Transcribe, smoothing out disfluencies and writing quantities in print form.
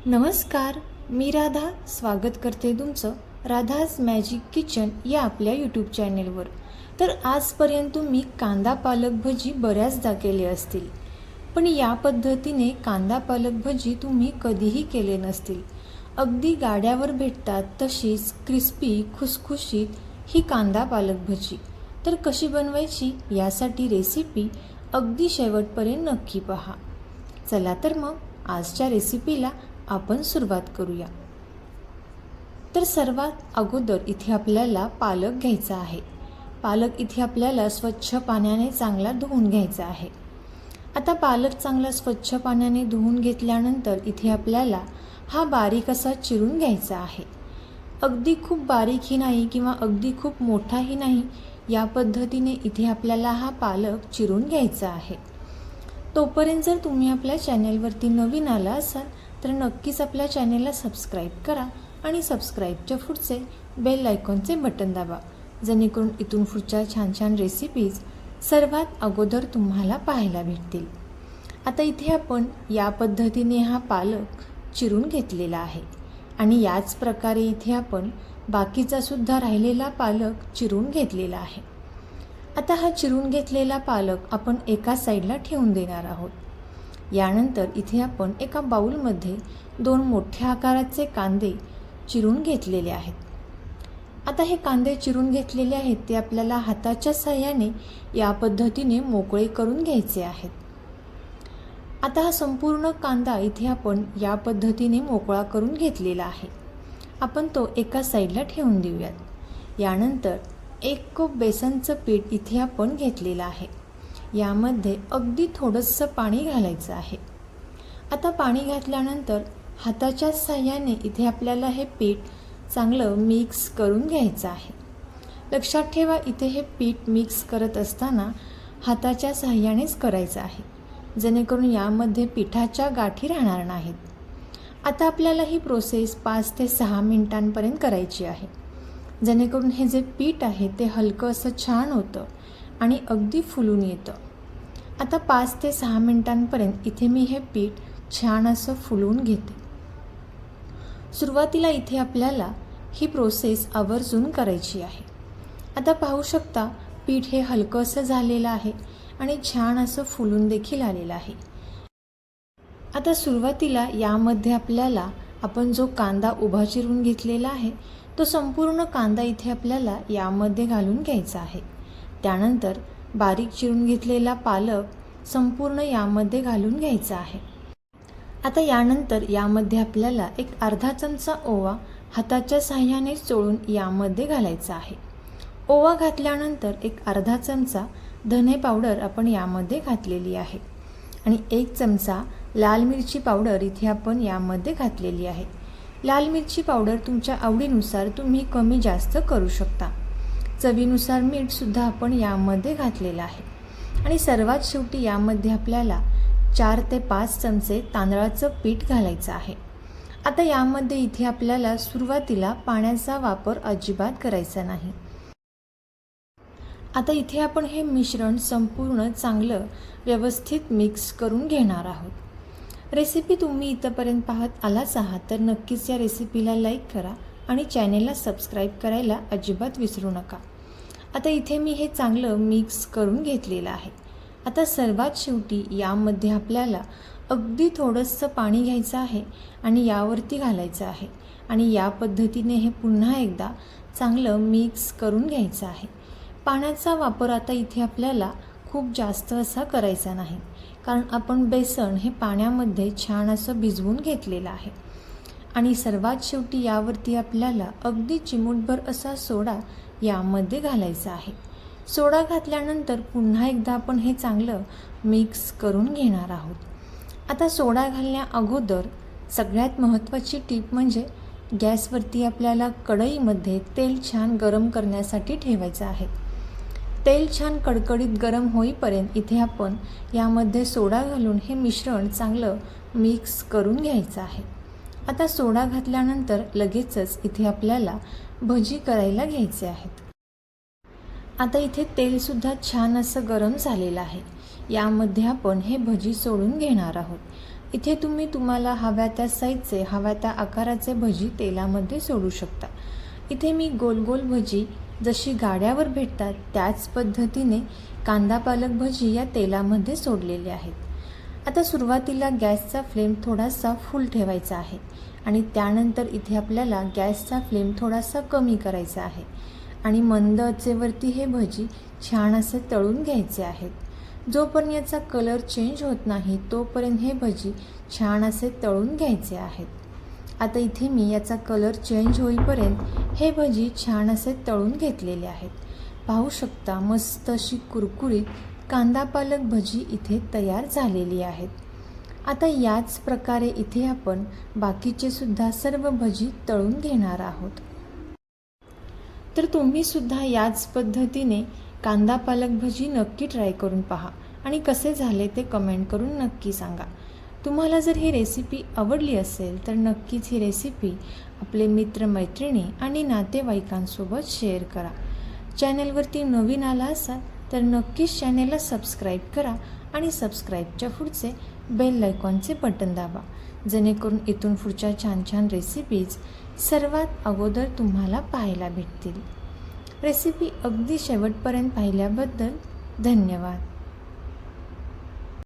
नमस्कार, मी राधा स्वागत करते तुमचं राधाज मॅजिक किचन या आपल्या यूट्यूब चॅनेलवर। तर आजपर्यंत तुम्ही कांदा पालक भजी बऱ्याचदा केले असतील, पण या पद्धतीने कांदा पालक भजी तुम्ही कधीही केले नसतील। अगदी गाड्यावर भेटतात तशीच क्रिस्पी खुसखुशीत ही कांदा पालक भजी। तर कशी बनवायची यासाठी रेसिपी अगदी शेवटपर्यंत नक्की पहा। चला तर मग आजच्या रेसिपीला आपण सुरुवात करूया। तर सर्वात अगोदर इथे आपल्याला पालक घ्यायचा आहे। पालक इथे आपल्याला स्वच्छ पाण्याने चांगला धुवून घ्यायचा आहे। आता पालक चांगला स्वच्छ पाण्याने धुवून घेतल्यानंतर इथे आपल्याला हा बारीक असा चिरून घ्यायचा आहे। अगदी खूप बारीकही नाही किंवा अगदी खूप मोठाही नाही, या पद्धतीने इथे आपल्याला हा पालक चिरून घ्यायचा आहे। तोपर्यंत जर तुम्ही आपल्या चॅनेलवरती नवीन आला असाल तर नक्कीच आपल्या चॅनेलला सबस्क्राईब करा आणि सबस्क्राईबच्या पुढचे बेल आयकॉनचे बटन दाबा, जेणेकरून इथून पुढच्या छान छान रेसिपीज सर्वात अगोदर तुम्हाला पाहायला भेटतील। आता इथे आपण या पद्धतीने हा पालक चिरून घेतलेला आहे आणि याच प्रकारे इथे आपण बाकीचा सुद्धा राहिलेला पालक चिरून घेतलेला आहे। आता हा चिरून घेतलेला पालक आपण एका साईडला ठेवून देणार आहोत। यानंतर इथे आपण एका बाउलमध्ये 2 मोठ्या आकाराचे कांदे चिरून घेतलेले आहेत। आता हे कांदे चिरून घेतलेले आहेत ते आपल्याला हाताच्या साहाय्याने या पद्धतीने मोकळे करून घ्यायचे आहेत। आता हा संपूर्ण कांदा इथे आपण या पद्धतीने मोकळा करून घेतलेला आहे। आपण तो एका साईडला ठेवून देऊयात। यानंतर 1 कप बेसनचं पीठ इथे आपण घेतलेलं आहे। यामध्ये अगदी थोडंसं पाणी घालायचं आहे। आता पाणी घातल्यानंतर हाताच्या साहाय्याने इथे आपल्याला हे पीठ चांगलं मिक्स करून घ्यायचं आहे। लक्षात ठेवा, इथे हे पीठ मिक्स करत असताना हाताच्या साहाय्यानेच करायचं आहे, जेणेकरून यामध्ये पिठाच्या गाठी राहणार नाहीत। आता आपल्याला ही प्रोसेस 5 ते 6 मिनिटांपर्यंत करायची आहे, जेणेकरून हे जे पीठ आहे ते हलकं असं छान होतं आणि अगदी फुलून येतं। आता 5 ते 6 मिनिटांपर्यंत इथे मी हे पीठ छान असं फुलवून घेते। सुरुवातीला इथे आपल्याला ही प्रोसेस आवर्जून करायची आहे। आता पाहू शकता, पीठ हे हलकं असं झालेलं आहे आणि छान असं फुलून देखील आलेलं आहे। आता सुरुवातीला यामध्ये आपल्याला आपण जो कांदा उभा चिरून घेतलेला आहे तो संपूर्ण कांदा इथे आपल्याला यामध्ये घालून घ्यायचा आहे। त्यानंतर बारीक चिरून घेतलेला पालक संपूर्ण यामध्ये घालून घ्यायचा आहे। आता यानंतर यामध्ये आपल्याला एक अर्धा चमचा ओवा हाताच्या साहाय्याने चोळून यामध्ये घालायचा आहे। ओवा घातल्यानंतर एक अर्धा चमचा धने पावडर आपण यामध्ये घातलेली आहे आणि 1 चमचा लाल मिरची पावडर इथे आपण यामध्ये घातलेली आहे। लाल मिरची पावडर तुमच्या आवडीनुसार तुम्ही कमी जास्त करू शकता। चवीनुसार मीठ सुद्धा आपण यामध्ये घातलेलं आहे आणि सर्वात शेवटी यामध्ये आपल्याला 4 ते 5 चमचे तांदळाचं पीठ घालायचं आहे। आता यामध्ये इथे आपल्याला सुरुवातीला पाण्याचा वापर अजिबात करायचा नाही। आता इथे आपण हे मिश्रण संपूर्ण चांगलं व्यवस्थित मिक्स करून घेणार आहोत। रेसिपी तुम्ही इथपर्यंत पाहत आलाच आहात तर नक्कीच या रेसिपीला लाईक करा आणि चॅनेलला सबस्क्राईब करायला अजिबात विसरू नका। आता इथे मी हे चांगलं मिक्स करून घेतलेलं आहे। आता सर्वात शेवटी यामध्ये आपल्याला अगदी थोडंसं पाणी घ्यायचं आहे आणि यावरती घालायचं आहे आणि या पद्धतीने हे पुन्हा एकदा चांगलं मिक्स करून घ्यायचं आहे। पाण्याचा वापर आता इथे आपल्याला खूप जास्त असा करायचा नाही, कारण आपण बेसन हे पाण्यामध्ये छान असं भिजवून घेतलेलं आहे। आणि सर्वात शेवटी यावरती आपल्याला अगदी चिमूटभर असा सोडा यामध्ये घालायचा आहे। सोडा घातल्यानंतर पुन्हा एकदा आपण हे चांगलं मिक्स करून घेणार आहोत। आता सोडा घालण्या अगोदर सगळ्यात महत्त्वाची टीप म्हणजे गॅसवरती आपल्याला कढईमध्ये तेल छान गरम करण्यासाठी ठेवायचं आहे। तेल छान कडकडीत गरम होईपर्यंत इथे आपण यामध्ये सोडा घालून हे मिश्रण चांगलं मिक्स करून घ्यायचं आहे। आता सोडा घातल्यानंतर लगेचच इथे आपल्याला भजी करायला घ्यायचे आहेत। आता इथे तेलसुद्धा छान असं गरम झालेलं आहे। यामध्ये आपण हे भजी सोडून घेणार आहोत। इथे तुम्ही तुम्हाला हव्या त्या साईजचे हव्या त्या आकाराचे भजी तेलामध्ये सोडू शकता। इथे मी गोल गोल भजी जशी गाड्यावर भेटतात त्याच पद्धतीने कांदा पालक भजी या तेलामध्ये सोडलेले आहेत। आता सुरुवातीला गॅसचा फ्लेम थोडासा फुल ठेवायचा आहे आणि त्यानंतर इथे आपल्याला गॅसचा फ्लेम थोडासा कमी करायचा आहे आणि मंद आचेवरती हे भजी छान असे तळून घ्यायचे आहेत। जोपर्यंत याचा कलर चेंज होत नाही तोपर्यंत हे भजी छान असे तळून घ्यायचे आहेत। आता इथे मी याचा कलर चेंज होईपर्यंत हे भजी छान असे तळून घेतलेले आहेत। पाहू शकता मस्त अशी कुरकुरीत कांदा पालक भजी इथे तयार झालेली आहेत। आता याच प्रकारे इथे आपण बाकीचे सुद्धा सर्व भजी तळून घेणार आहोत। तर तुम्ही सुद्धा याच पद्धतीने कांदा पालक भजी नक्की ट्राय करून पहा आणि कसे झाले ते कमेंट करून नक्की सांगा। तुम्हाला जर ही रेसिपी आवडली असेल तर नक्कीच ही रेसिपी आपले मित्रमैत्रिणी आणि नातेवाईकांसोबत शेअर करा। चॅनलवरती नवीन आला असाल तर नक्कीच चॅनलला सबस्क्राईब करा आणि सबस्क्राईबच्या पुढचे बेल आयकॉनचे बटन दाबा, जेणेकरून इथून पुढच्या छान छान रेसिपीज सर्वात अगोदर तुम्हाला पाहायला भेटतील। रेसिपी अगदी शेवटपर्यंत पाहिल्याबद्दल धन्यवाद।